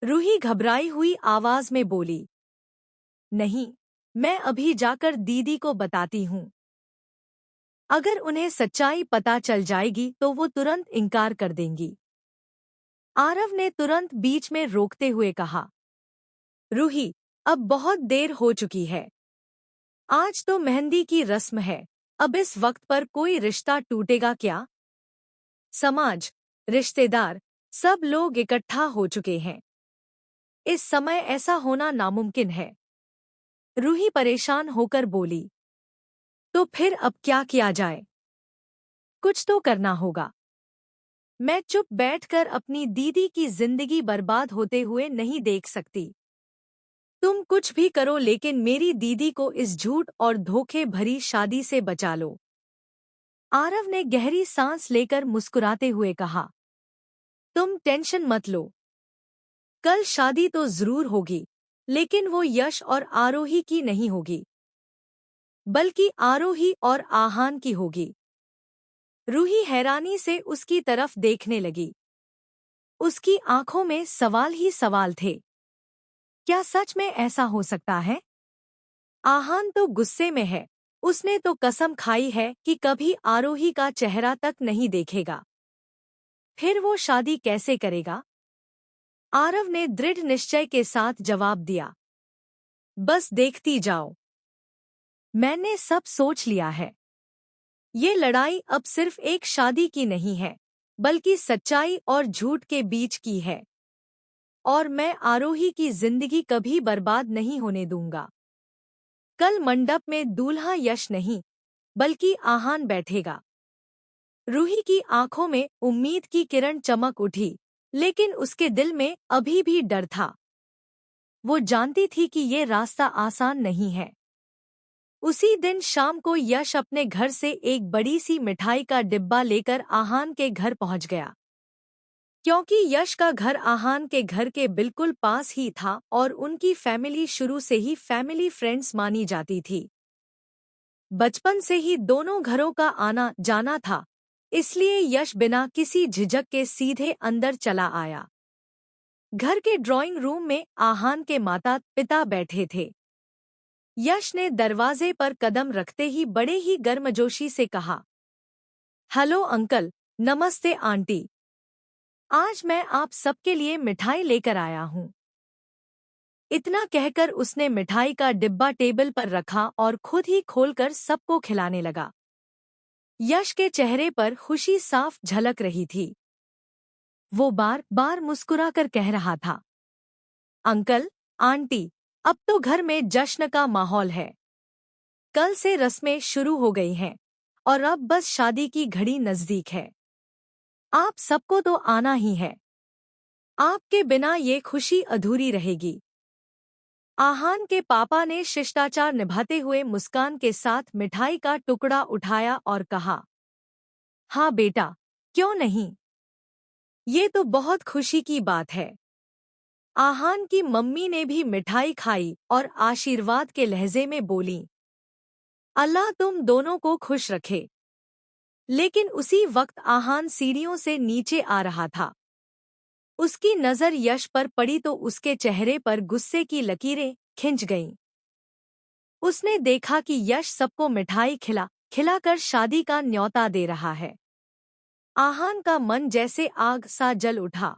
रूही घबराई हुई आवाज में बोली, नहीं, मैं अभी जाकर दीदी को बताती हूँ। अगर उन्हें सच्चाई पता चल जाएगी तो वो तुरंत इनकार कर देंगी। आरव ने तुरंत बीच में रोकते हुए कहा, रूही, अब बहुत देर हो चुकी है। आज तो मेहंदी की रस्म है, अब इस वक्त पर कोई रिश्ता टूटेगा क्या? समाज, रिश्तेदार, सब लोग इकट्ठा हो चुके हैं। इस समय ऐसा होना नामुमकिन है। रूही परेशान होकर बोली, तो फिर अब क्या किया जाए? कुछ तो करना होगा। मैं चुप बैठकर अपनी दीदी की जिंदगी बर्बाद होते हुए नहीं देख सकती। तुम कुछ भी करो लेकिन मेरी दीदी को इस झूठ और धोखे भरी शादी से बचा लो। आरव ने गहरी सांस लेकर मुस्कुराते हुए कहा, तुम टेंशन मत लो। कल शादी तो जरूर होगी, लेकिन वो यश और आरोही की नहीं होगी, बल्कि आरोही और आहान की होगी। रूही हैरानी से उसकी तरफ देखने लगी। उसकी आंखों में सवाल ही सवाल थे। क्या सच में ऐसा हो सकता है? आहान तो गुस्से में है। उसने तो कसम खाई है कि कभी आरोही का चेहरा तक नहीं देखेगा। फिर वो शादी कैसे करेगा? आरव ने दृढ़ निश्चय के साथ जवाब दिया, बस देखती जाओ। मैंने सब सोच लिया है। ये लड़ाई अब सिर्फ एक शादी की नहीं है, बल्कि सच्चाई और झूठ के बीच की है। और मैं आरोही की जिंदगी कभी बर्बाद नहीं होने दूंगा। कल मंडप में दूल्हा यश नहीं, बल्कि आहान बैठेगा। रूही की आंखों में उम्मीद की किरण चमक उठी, लेकिन उसके दिल में अभी भी डर था। वो जानती थी कि ये रास्ता आसान नहीं है। उसी दिन शाम को यश अपने घर से एक बड़ी सी मिठाई का डिब्बा लेकर आहान के घर पहुंच गया। क्योंकि यश का घर आहान के घर के बिल्कुल पास ही था और उनकी फैमिली शुरू से ही फैमिली फ्रेंड्स मानी जाती थी। बचपन से ही दोनों घरों का आना जाना था, इसलिए यश बिना किसी झिझक के सीधे अंदर चला आया। घर के ड्राइंग रूम में आहान के माता पिता बैठे थे। यश ने दरवाजे पर कदम रखते ही बड़े ही गर्मजोशी से कहा, हेलो अंकल, नमस्ते आंटी। आज मैं आप सबके लिए मिठाई लेकर आया हूँ। इतना कहकर उसने मिठाई का डिब्बा टेबल पर रखा और खुद ही खोलकर सबको खिलाने लगा। यश के चेहरे पर खुशी साफ झलक रही थी। वो बार बार मुस्कुराकर कह रहा था, अंकल, आंटी, अब तो घर में जश्न का माहौल है। कल से रस्में शुरू हो गई हैं और अब बस शादी की घड़ी नजदीक है। आप सबको तो आना ही है। आपके बिना ये खुशी अधूरी रहेगी। आहान के पापा ने शिष्टाचार निभाते हुए मुस्कान के साथ मिठाई का टुकड़ा उठाया और कहा, हाँ बेटा, क्यों नहीं। ये तो बहुत खुशी की बात है। आहान की मम्मी ने भी मिठाई खाई और आशीर्वाद के लहजे में बोली, अल्लाह तुम दोनों को खुश रखे। लेकिन उसी वक्त आहान सीढ़ियों से नीचे आ रहा था। उसकी नजर यश पर पड़ी तो उसके चेहरे पर गुस्से की लकीरें खिंच गईं। उसने देखा कि यश सबको मिठाई खिलाकर शादी का न्योता दे रहा है। आहान का मन जैसे आग सा जल उठा।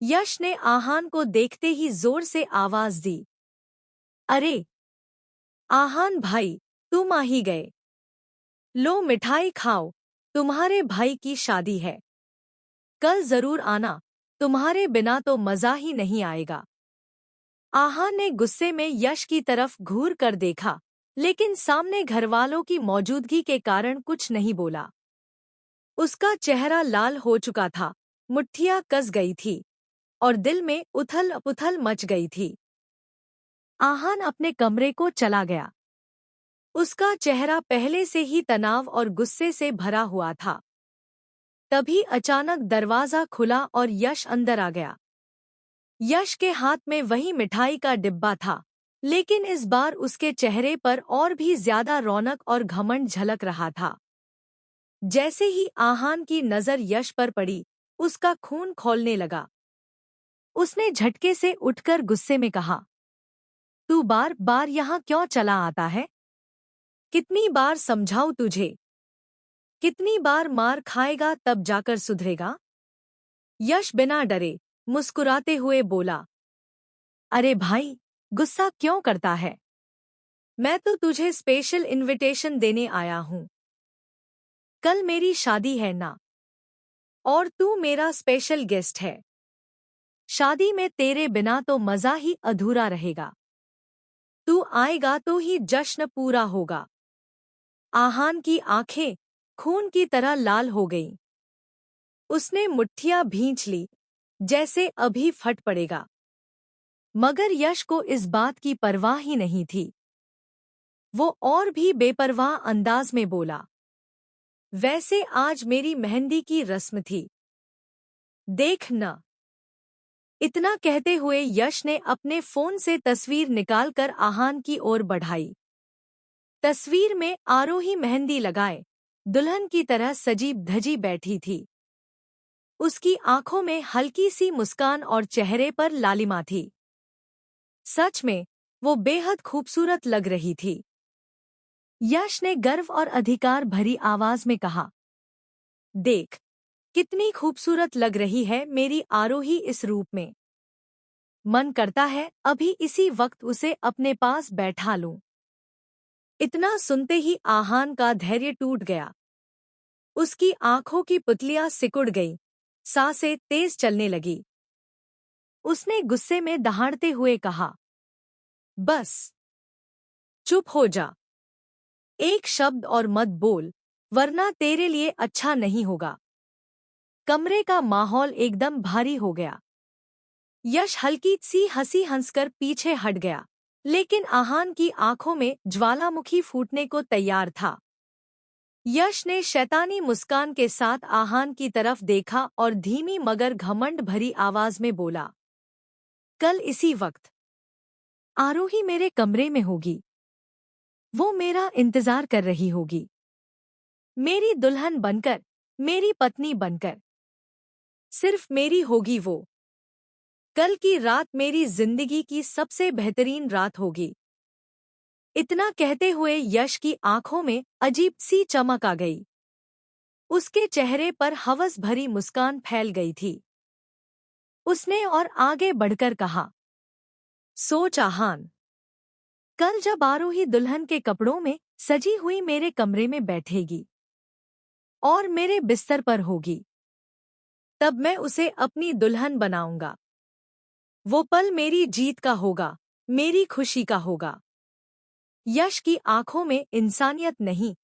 यश ने आहान को देखते ही जोर से आवाज दी, अरे आहान भाई, तुम आ ही गए। लो मिठाई खाओ, तुम्हारे भाई की शादी है। कल जरूर आना, तुम्हारे बिना तो मजा ही नहीं आएगा। आहान ने गुस्से में यश की तरफ घूर कर देखा, लेकिन सामने घरवालों की मौजूदगी के कारण कुछ नहीं बोला। उसका चेहरा लाल हो चुका था, मुट्ठियां कस गई थी और दिल में उथल-पुथल मच गई थी। आहान अपने कमरे को चला गया। उसका चेहरा पहले से ही तनाव और गुस्से से भरा हुआ था। तभी अचानक दरवाजा खुला और यश अंदर आ गया। यश के हाथ में वही मिठाई का डिब्बा था, लेकिन इस बार उसके चेहरे पर और भी ज्यादा रौनक और घमंड झलक रहा था। जैसे ही आहान की नजर यश पर पड़ी, उसका खून खौलने लगा। उसने झटके से उठकर गुस्से में कहा, तू बार बार यहाँ क्यों चला आता है? कितनी बार समझाऊं तुझे? कितनी बार मार खाएगा तब जाकर सुधरेगा? यश बिना डरे मुस्कुराते हुए बोला, अरे भाई, गुस्सा क्यों करता है? मैं तो तुझे स्पेशल इनविटेशन देने आया हूं। कल मेरी शादी है ना, और तू मेरा स्पेशल गेस्ट है। शादी में तेरे बिना तो मजा ही अधूरा रहेगा। तू आएगा तो ही जश्न पूरा होगा। आहान की आंखें खून की तरह लाल हो गईं। उसने मुट्ठियां भींच ली, जैसे अभी फट पड़ेगा। मगर यश को इस बात की परवाह ही नहीं थी। वो और भी बेपरवाह अंदाज में बोला, वैसे आज मेरी मेहंदी की रस्म थी। देख न। इतना कहते हुए यश ने अपने फोन से तस्वीर निकालकर आहान की ओर बढ़ाई। तस्वीर में आरोही मेहंदी लगाए दुल्हन की तरह सजी धजी बैठी थी। उसकी आंखों में हल्की सी मुस्कान और चेहरे पर लालिमा थी। सच में वो बेहद खूबसूरत लग रही थी। यश ने गर्व और अधिकार भरी आवाज में कहा, देख, कितनी खूबसूरत लग रही है मेरी आरोही इस रूप में। मन करता है अभी इसी वक्त उसे अपने पास बैठा लूं। इतना सुनते ही आहान का धैर्य टूट गया। उसकी आंखों की पुतलियां सिकुड़ गईं, सांसें तेज चलने लगी। उसने गुस्से में दहाड़ते हुए कहा, बस, चुप हो जा। एक शब्द और मत बोल, वरना तेरे लिए अच्छा नहीं होगा। कमरे का माहौल एकदम भारी हो गया। यश हल्की सी हंसी हंसकर पीछे हट गया, लेकिन आहान की आंखों में ज्वालामुखी फूटने को तैयार था। यश ने शैतानी मुस्कान के साथ आहान की तरफ देखा और धीमी मगर घमंड भरी आवाज में बोला, कल इसी वक्त आरोही मेरे कमरे में होगी। वो मेरा इंतजार कर रही होगी, मेरी दुल्हन बनकर, मेरी पत्नी बनकर। सिर्फ मेरी होगी वो। कल की रात मेरी जिंदगी की सबसे बेहतरीन रात होगी। इतना कहते हुए यश की आंखों में अजीब सी चमक आ गई। उसके चेहरे पर हवस भरी मुस्कान फैल गई थी। उसने और आगे बढ़कर कहा, सोच आहान, कल जब आरोही दुल्हन के कपड़ों में सजी हुई मेरे कमरे में बैठेगी और मेरे बिस्तर पर होगी, तब मैं उसे अपनी दुल्हन बनाऊंगा। वो पल मेरी जीत का होगा, मेरी खुशी का होगा। यश की आंखों में इंसानियत नहीं,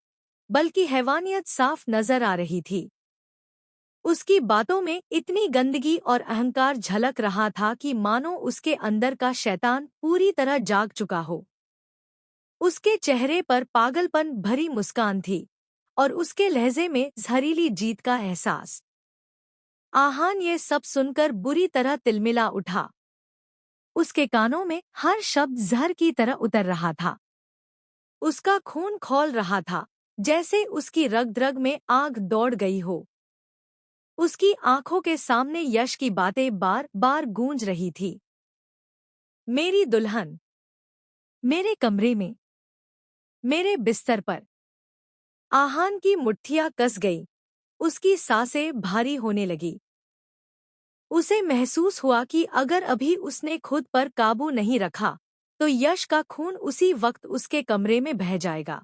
बल्कि हैवानियत साफ नजर आ रही थी। उसकी बातों में इतनी गंदगी और अहंकार झलक रहा था कि मानो उसके अंदर का शैतान पूरी तरह जाग चुका हो। उसके चेहरे पर पागलपन भरी मुस्कान थी और उसके लहजे में जहरीली जीत का एहसास। आहान ये सब सुनकर बुरी तरह तिलमिला उठा। उसके कानों में हर शब्द जहर की तरह उतर रहा था। उसका खून खौल रहा था, जैसे उसकी रग-रग में आग दौड़ गई हो। उसकी आंखों के सामने यश की बातें बार बार गूंज रही थी। मेरी दुल्हन, मेरे कमरे में, मेरे बिस्तर पर। आहान की मुट्ठियां कस गई, उसकी सांसें भारी होने लगी। उसे महसूस हुआ कि अगर अभी उसने खुद पर काबू नहीं रखा, तो यश का खून उसी वक्त उसके कमरे में बह जाएगा।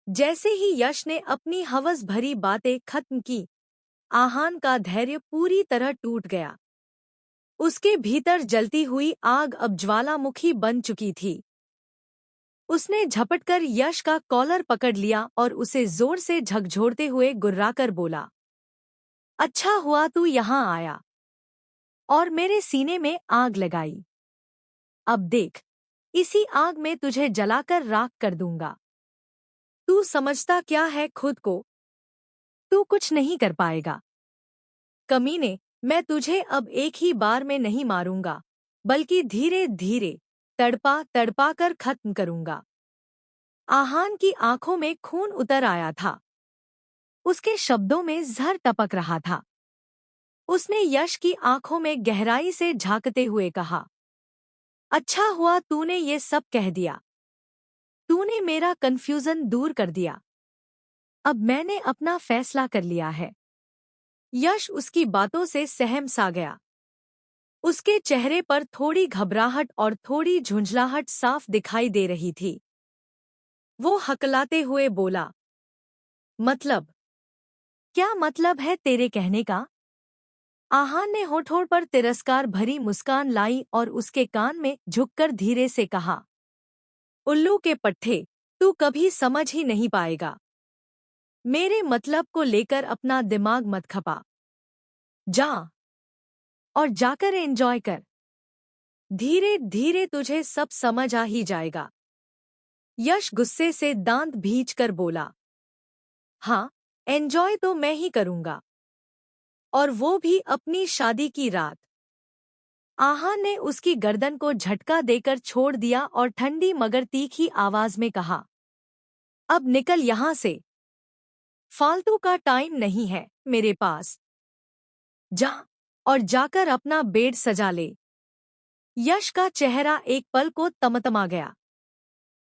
जैसे ही यश ने अपनी हवस भरी बातें खत्म की, आहान का धैर्य पूरी तरह टूट गया। उसके भीतर जलती हुई आग अब ज्वालामुखी बन चुकी थी। उसने झपटकर यश का कॉलर पकड़ लिया और उसे जोर से झकझोरते हुए गुर्राकर बोला, अच्छा हुआ तू यहाँ आया और मेरे सीने में आग लगाई। अब देख, इसी आग में तुझे जलाकर राख कर दूंगा। तू समझता क्या है खुद को? तू कुछ नहीं कर पाएगा। कमीने, मैं तुझे अब एक ही बार में नहीं मारूंगा, बल्कि धीरे धीरे, तड़पा तड़पा कर खत्म करूंगा। आहान की आंखों में खून उतर आया था। उसके शब्दों में जहर टपक रहा था। उसने यश की आंखों में गहराई से झांकते हुए कहा, अच्छा हुआ तूने ये सब कह दिया। तूने मेरा कन्फ्यूजन दूर कर दिया। अब मैंने अपना फैसला कर लिया है। यश उसकी बातों से सहम सा गया। उसके चेहरे पर थोड़ी घबराहट और थोड़ी झुंझलाहट साफ दिखाई दे रही थी। वो हकलाते हुए बोला, मतलब? क्या मतलब है तेरे कहने का? आहान ने होठों पर तिरस्कार भरी मुस्कान लाई और उसके कान में झुककर धीरे से कहा, उल्लू के पट्टे, तू कभी समझ ही नहीं पाएगा। मेरे मतलब को लेकर अपना दिमाग मत खपा। जा और जाकर एंजॉय कर। धीरे धीरे तुझे सब समझ आ ही जाएगा। यश गुस्से से दांत भींचकर बोला, हाँ, एंजॉय तो मैं ही करूंगा, और वो भी अपनी शादी की रात। आहा ने उसकी गर्दन को झटका देकर छोड़ दिया और ठंडी मगर तीखी आवाज में कहा, अब निकल यहां से। फालतू का टाइम नहीं है मेरे पास। जा और जाकर अपना बेड सजा ले। यश का चेहरा एक पल को तमतमा गया।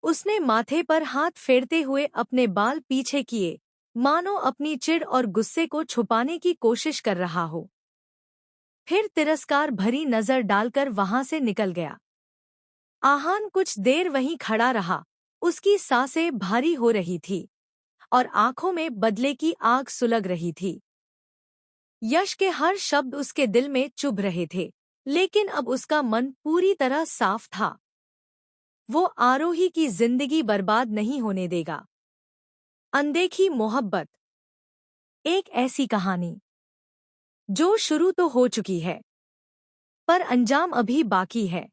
उसने माथे पर हाथ फेरते हुए अपने बाल पीछे किए, मानो अपनी चिढ़ और गुस्से को छुपाने की कोशिश कर रहा हो। फिर तिरस्कार भरी नजर डालकर वहां से निकल गया। आहान कुछ देर वहीं खड़ा रहा। उसकी सांसें भारी हो रही थी और आंखों में बदले की आग सुलग रही थी। यश के हर शब्द उसके दिल में चुभ रहे थे, लेकिन अब उसका मन पूरी तरह साफ था। वो आरोही की जिंदगी बर्बाद नहीं होने देगा। अनदेखी मोहब्बत, एक ऐसी कहानी जो शुरू तो हो चुकी है, पर अंजाम अभी बाकी है।